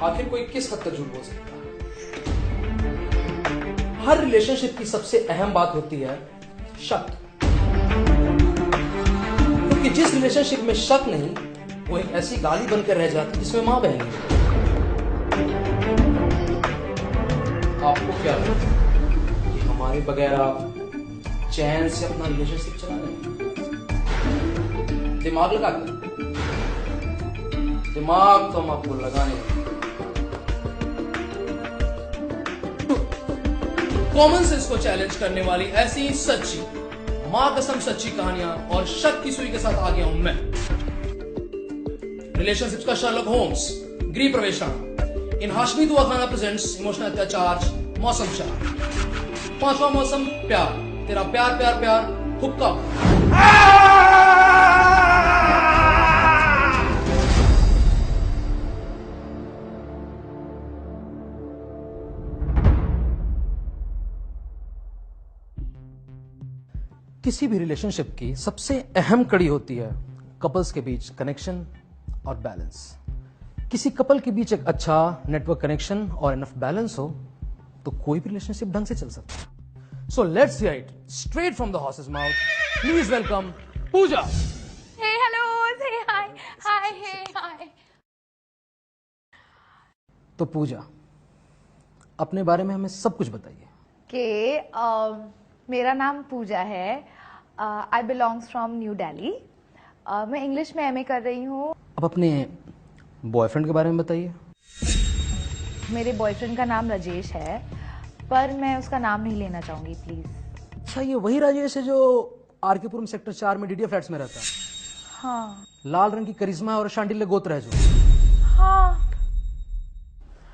आखिर कोई किस हद तक झूठ बोल सकता है? हर रिलेशनशिप की सबसे अहम बात होती है शक। क्योंकि जिस रिलेशनशिप में शक नहीं, वो एक ऐसी गाली बनकर रह जाती जिसमें मां बहन नहीं। आपको क्या लगता है कि हमारे बगैर आप चैन से अपना रिलेशनशिप चला लेंगे? दिमाग लगा कर, दिमाग तो हम आपको लगाने कॉमन सेंस को चैलेंज करने वाली ऐसी सच्ची मां कसम सच्ची कहानियां और शक की सुई के साथ आ गया हूं मैं। रिलेशनशिप्स का शर्लक होम्स, गृह प्रवेश इन हाशमी दुआ खाना प्रेजेंट्स इमोशनल अत्याचार मौसम चार। पांचवा मौसम प्यार, तेरा प्यार प्यार प्यार हुक्का। किसी भी रिलेशनशिप की सबसे अहम कड़ी होती है कपल्स के बीच कनेक्शन और बैलेंस। किसी कपल के बीच एक अच्छा नेटवर्क कनेक्शन और इनफ बैलेंस हो तो कोई भी रिलेशनशिप ढंग से चल सकता है। So let's hear it straight from the horse's mouth. Please welcome Pooja. Hey hello, say hi हाय हे हाय। तो पूजा, अपने बारे में हमें सब कुछ बताइए। मेरा नाम पूजा है। आई बिलोंग्स फ्रॉम न्यू दिल्ली। मैं इंग्लिश में एमए कर रही हूँ। अब अपने बॉयफ्रेंड के बारे में बताइए। मेरे बॉयफ्रेंड का नाम राजेश है, पर मैं उसका नाम नहीं लेना चाहूंगी प्लीज। अच्छा, ये वही राजेश है जो आरकेपुरम सेक्टर 4 में डीडीए फ्लैट्स में रहता है? हाँ। लाल रंग की करिश्मा और शांडिल्य गोत्र है जो। हाँ।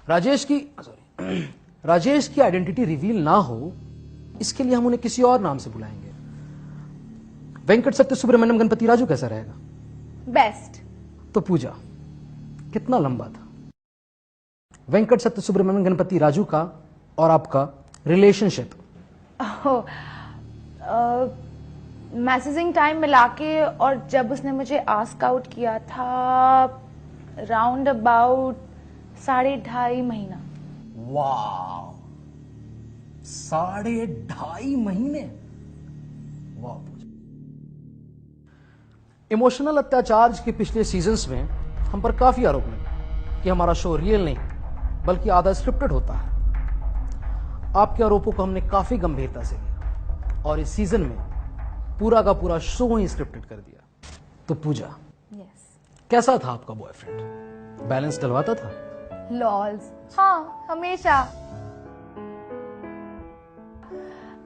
राजेश की आइडेंटिटी रिवील ना हो, इसके लिए हम उन्हें किसी और नाम से बुलाएंगे। वेंकट सत्य सुब्रमण्यम गणपति राजू कैसा रहेगा? बेस्ट। तो पूजा, कितना लंबा था वेंकट सत्य सुब्रमण्यम गणपति राजू का और आपका रिलेशनशिप? मैसेजिंग टाइम मिला के और जब उसने मुझे आस्क आउट किया था राउंड अबाउट 2.5 महीना। वाह, 2.5 महीने। वाह पूजा। इमोशनल अत्याचार के पिछले सीजन्स में हम पर काफी आरोप लगे कि हमारा शो रियल नहीं बल्कि आधा स्क्रिप्टेड होता है। आपके आरोपों को हमने काफी गंभीरता से लिया और इस सीजन में पूरा का पूरा शो ही स्क्रिप्टेड कर दिया। तो पूजा, कैसा था आपका बॉयफ्रेंड? बैलेंस डलवाता था? लॉल्स, हाँ, हमेशा।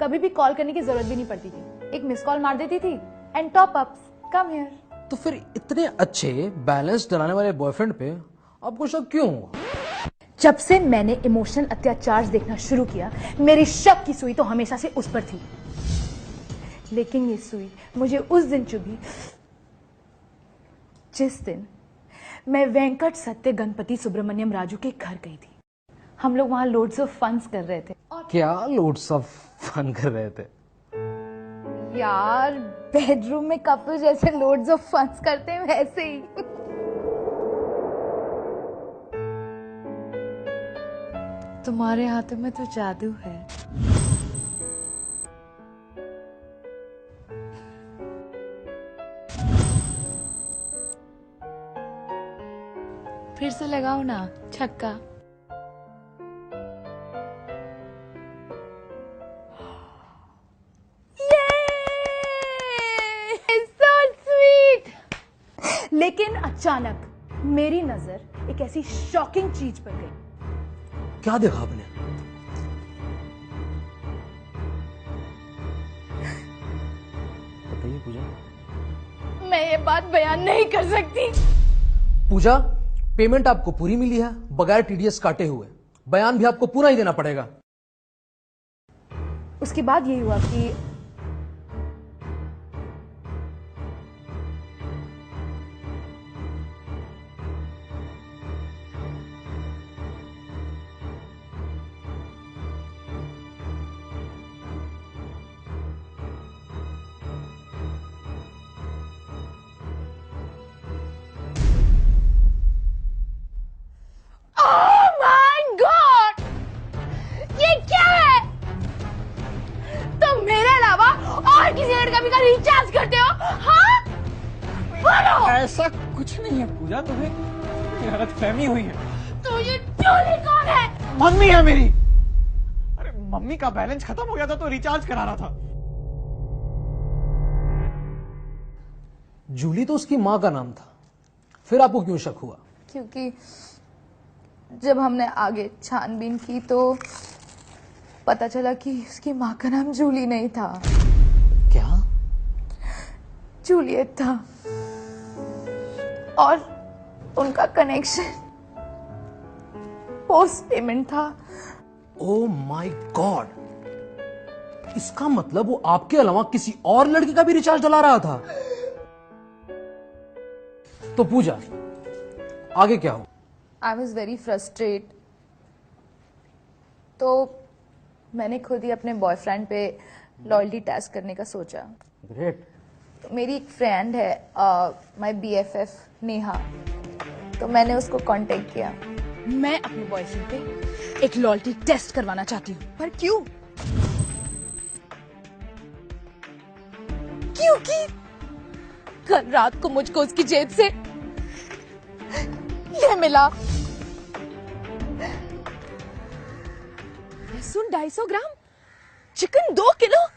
कभी भी कॉल करने की जरूरत भी नहीं पड़ती थी, एक मिस कॉल मार देती थी and top ups, come here. तो फिर इतने अच्छे बैलेंस डलाने वाले बॉयफ्रेंड पे आपको शक क्यों हुआ? जब से मैंने इमोशनल अत्याचार देखना शुरू किया, मेरी शक की सुई तो हमेशा से उस पर थी। लेकिन ये सुई मुझे उस दिन चुभी जिस दिन मैं वेंकट सत्य गणपति सुब्रमण्यम राजू के घर गई थी। हम लोग वहां लोड्स ऑफ फन्स कर रहे थे। क्या लोड्स ऑफ फन कर रहे थे? यार, बेडरूम में कपल जैसे लोड्स ऑफ फन्स करते हैं वैसे ही। तुम्हारे हाथों में तो जादू है। फिर से लगाओ ना छक्का। लेकिन अचानक मेरी नजर एक ऐसी शॉकिंग चीज पर गई। क्या देखा आपने? बताइए पूजा। मैं ये बात बयान नहीं कर सकती। पूजा, पेमेंट आपको पूरी मिली है बगैर टीडीएस काटे हुए। बयान भी आपको पूरा ही देना पड़ेगा। उसके बाद ये हुआ कि Ah! किसी लड़का का रिचार्ज करते हो? हाँ बोलो। ऐसा कुछ नहीं है पूजा, तुम्हें गलतफहमी हुई है। तो ये जूली कौन है? मम्मी है मेरी। अरे मम्मी का बैलेंस खत्म हो गया था तो रिचार्ज करा रहा था। जूली तो उसकी मां का नाम था, फिर आपको क्यों शक हुआ? क्योंकि जब हमने आगे छानबीन की तो पता चला कि उसकी माँ का नाम जूली नहीं था, क्या? जूलियट था। और उनका कनेक्शन पोस्ट पेमेंट था। ओ माय गॉड, इसका मतलब वो आपके अलावा किसी और लड़की का भी रिचार्ज डला रहा था। तो पूजा, आगे क्या हो? आई वॉज वेरी फ्रस्ट्रेट, तो मैंने खुद ही अपने बॉयफ्रेंड पे लॉयल्टी टेस्ट करने का सोचा। ग्रेट। तो मेरी एक फ्रेंड है, माय BFF नेहा, तो मैंने उसको कांटेक्ट किया। मैं अपने बॉयफ्रेंड पे एक लॉयल्टी टेस्ट करवाना चाहती हूँ। पर क्यों? क्योंकि कल रात को मुझको उसकी जेब से ये मिला। लहसुन 250 ग्राम, चिकन 2 किलो।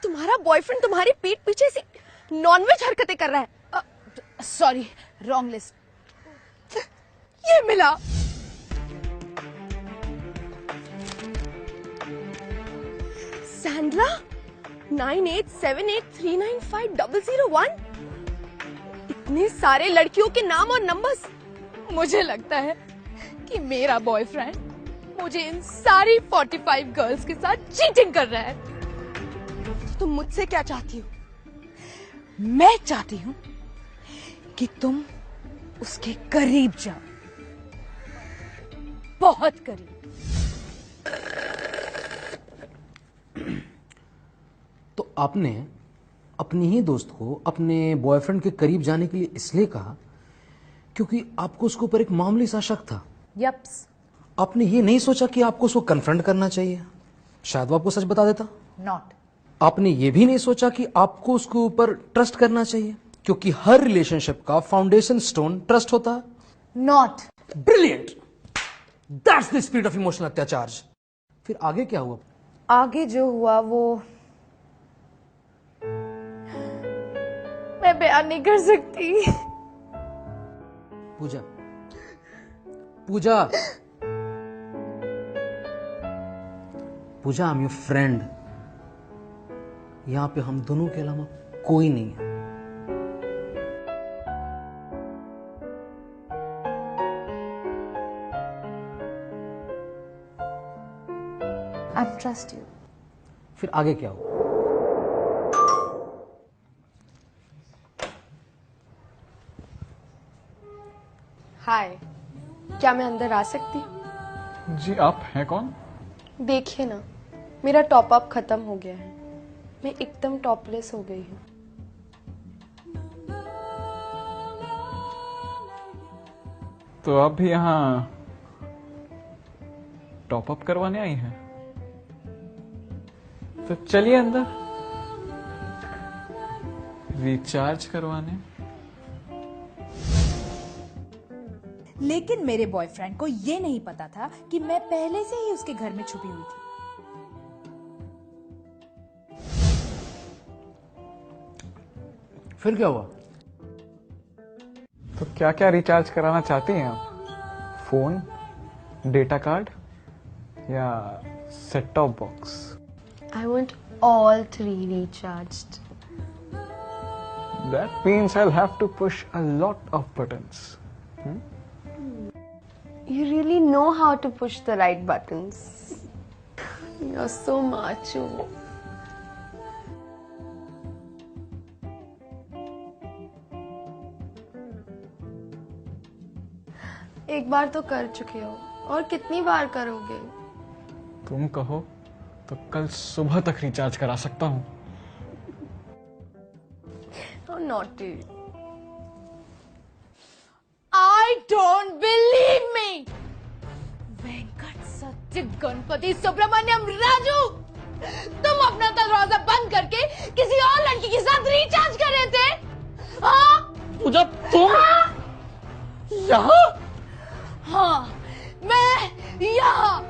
तुम्हारा बॉयफ्रेंड तुम्हारे पीठ पीछे से नॉनवेज हरकतें कर रहा है। Sorry, wrong list. ये मिला। सैंड्रा 9878395001। इतने सारे लड़कियों के नाम और नंबर्स। मुझे लगता है कि मेरा बॉयफ्रेंड मुझे इन सारी 45 गर्ल्स के साथ चीटिंग कर रहा है। तुम मुझसे क्या चाहती हो? मैं चाहती हूं कि तुम उसके करीब जाओ, बहुत करीब। तो आपने अपनी ही दोस्त को अपने बॉयफ्रेंड के करीब जाने के लिए इसलिए कहा क्योंकि आपको उसके ऊपर एक मामूली सा शक था। यप्स। आपने ये नहीं सोचा कि आपको उसको कन्फ्रंट करना चाहिए, शायद वो आपको सच बता देता। नॉट। आपने ये भी नहीं सोचा कि आपको उसके ऊपर ट्रस्ट करना चाहिए, क्योंकि हर रिलेशनशिप का फाउंडेशन स्टोन ट्रस्ट होता है। Not. Brilliant, that's the speed of emotional अत्याचार। फिर आगे क्या हुआ? आगे जो हुआ वो मैं बयान नहीं कर सकती। पूजा, पूजा, पूजा, आई एम योर फ्रेंड। यहां पे हम दोनों के अलावा कोई नहीं है। I trust you. फिर आगे क्या हुआ? हाय, क्या मैं अंदर आ सकती हूँ? जी, आप हैं कौन? देखिए ना, मेरा टॉप अप खत्म हो गया है। मैं एकदम टॉपलेस हो गई हूँ। तो आप भी यहाँ टॉप अप करवाने आई हैं? तो चलिए अंदर रिचार्ज करवाने। लेकिन मेरे बॉयफ्रेंड को ये नहीं पता था कि मैं पहले से ही उसके घर में छुपी हुई थी। फिर क्या हुआ? तो क्या क्या रिचार्ज कराना चाहती हैं आप? फोन, डेटा कार्ड या set top box? I want all 3 recharged. That means I'll have to push a lot of buttons. You really know how to push the right buttons. You're so macho. एक बार तो कर चुके हो, और कितनी बार करोगे? तुम कहो तो कल सुबह तक रिचार्ज करा सकता हूँ। How naughty. I don't believe me. Venkat सत्य गणपति सुब्रमण्यम राजू, तुम अपना दरवाजा बंद करके लड़की के साथ रिचार्ज कर रहे थे? हाँ? पूजा तुम यहाँ? हाँ, मैं यहाँ।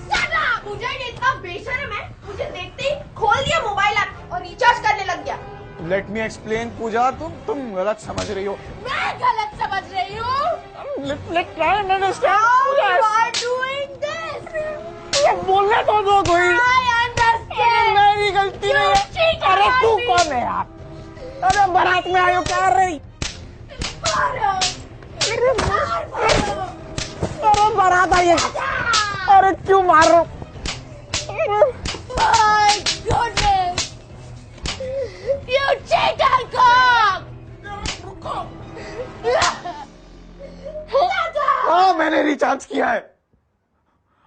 सना! पूजा ये इतना बेशर्म है, मुझे देखते ही खोल दिया मोबाइल ऐप और रिचार्ज करने लग गया। लेट मी एक्सप्लेन पूजा, तुम गलत समझ रही हो। मैं गलत समझ रही हूँ? Late try and understand. You are doing this? ये बोलने तो दो कोई। I understand. मेरी गलती नहीं है। अरे तू कौन है यार? अरे बारात में आयो क्या रही? मारो। अरे बारात आई है। अरे क्यों मारो? My goodness! You cheated, cock! हाँ मैंने रिचार्ज किया है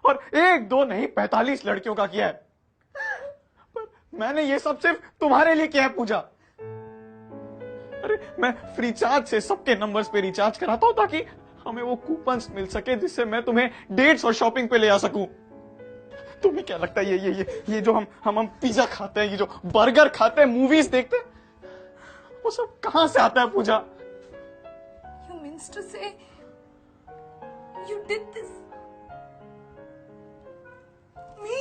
और 1 2 नहीं 45 लड़कियों का किया है, पर मैंने ये सब सिर्फ तुम्हारे लिए किया है पूजा। अरे मैं फ्री चार्ज से सबके नंबर्स पे रिचार्ज कराता हूं ताकि हमें वो कूपन्स मिल सके जिससे मैं तुम्हें डेट्स और शॉपिंग पे ले आ सकूं। तुम्हें क्या लगता है ये जो हम पिज्जा खाते हैं, ये जो बर्गर खाते हैं, मूवीज देखते हैं, वो सब कहां से आता है पूजा? You means to say you did this? Me?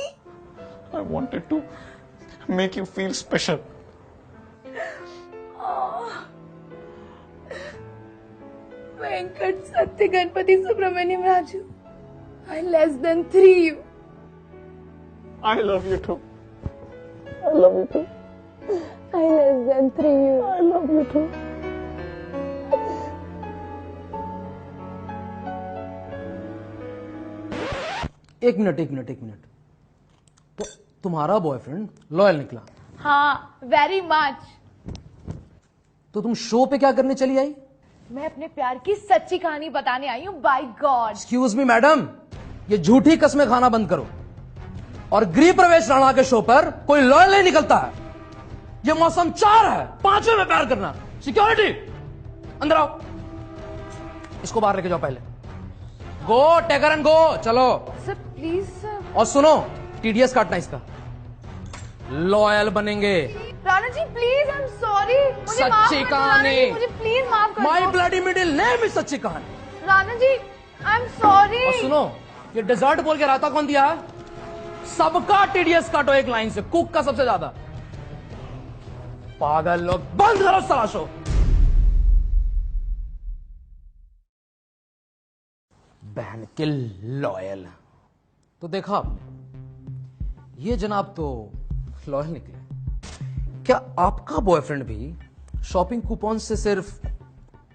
I wanted to make you feel special. Venkat Satya Ganpati Subramaniam Raju. I less than 3. I love you too. I love you too. I less than 3. I love you too. एक minute. तो तुम्हारा boyfriend loyal निकला, हाँ, very much. तो तुम show पे क्या करने चली आई? मैं अपने प्यार की सच्ची कहानी बताने आई हूँ, by God. Excuse me madam, ये झूठी कस्में खाना बंद करो और गृह प्रवेश राणा के शो पर कोई लॉयल नहीं निकलता है। ये मौसम 4 है, 5वें में प्यार करना। सिक्योरिटी अंदर आओ, इसको बाहर लेके जाओ पहले। गो टेकर एंड गो, चलो। Sir please sir. और सुनो, टीडीएस काटना इसका। लॉयल बनेंगे। Rana ji please, I am sorry. सच्ची कहानी। मुझे प्लीज माफ कर दो। माई ब्लडी मिडिल नेम इज सच्ची कहानी। Rana ji I am sorry. और सुनो, ये डेजर्ट बोल के रायता कौन दिया है? सबका टीडीएस काटो एक लाइन से, कुक का सबसे ज्यादा। पागल लोग, बंद करो साला शो। बहन के लॉयल। तो देखा आपने, ये जनाब तो लॉयल निकले। क्या आपका बॉयफ्रेंड भी शॉपिंग कूपन से सिर्फ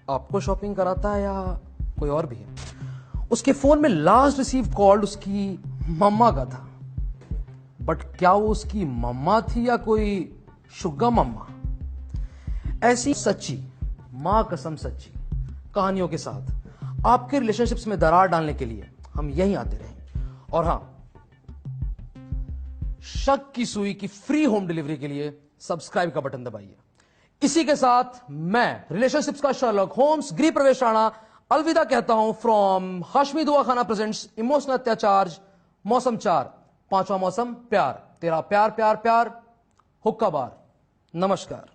आपको शॉपिंग कराता है या कोई और भी है? उसके फोन में लास्ट रिसीव कॉल उसकी मम्मा का था, बट क्या वो उसकी मम्मा थी या कोई शुगा मम्मा? ऐसी सच्ची, मां कसम सच्ची कहानियों के साथ आपके रिलेशनशिप्स में दरार डालने के लिए हम यहीं आते रहेंगे। और हां, शक की सुई की फ्री होम डिलीवरी के लिए सब्सक्राइब का बटन दबाइए। इसी के साथ मैं रिलेशनशिप्स का शर्लॉक होम्स गृह प्रवेश राणा अलविदा कहता हूं फ्रॉम हाशमी दुआ खाना प्रेजेंट्स इमोशनल अत्याचार मौसम 4, 5वां मौसम प्यार, तेरा प्यार प्यार प्यार हुक्का बार। नमस्कार।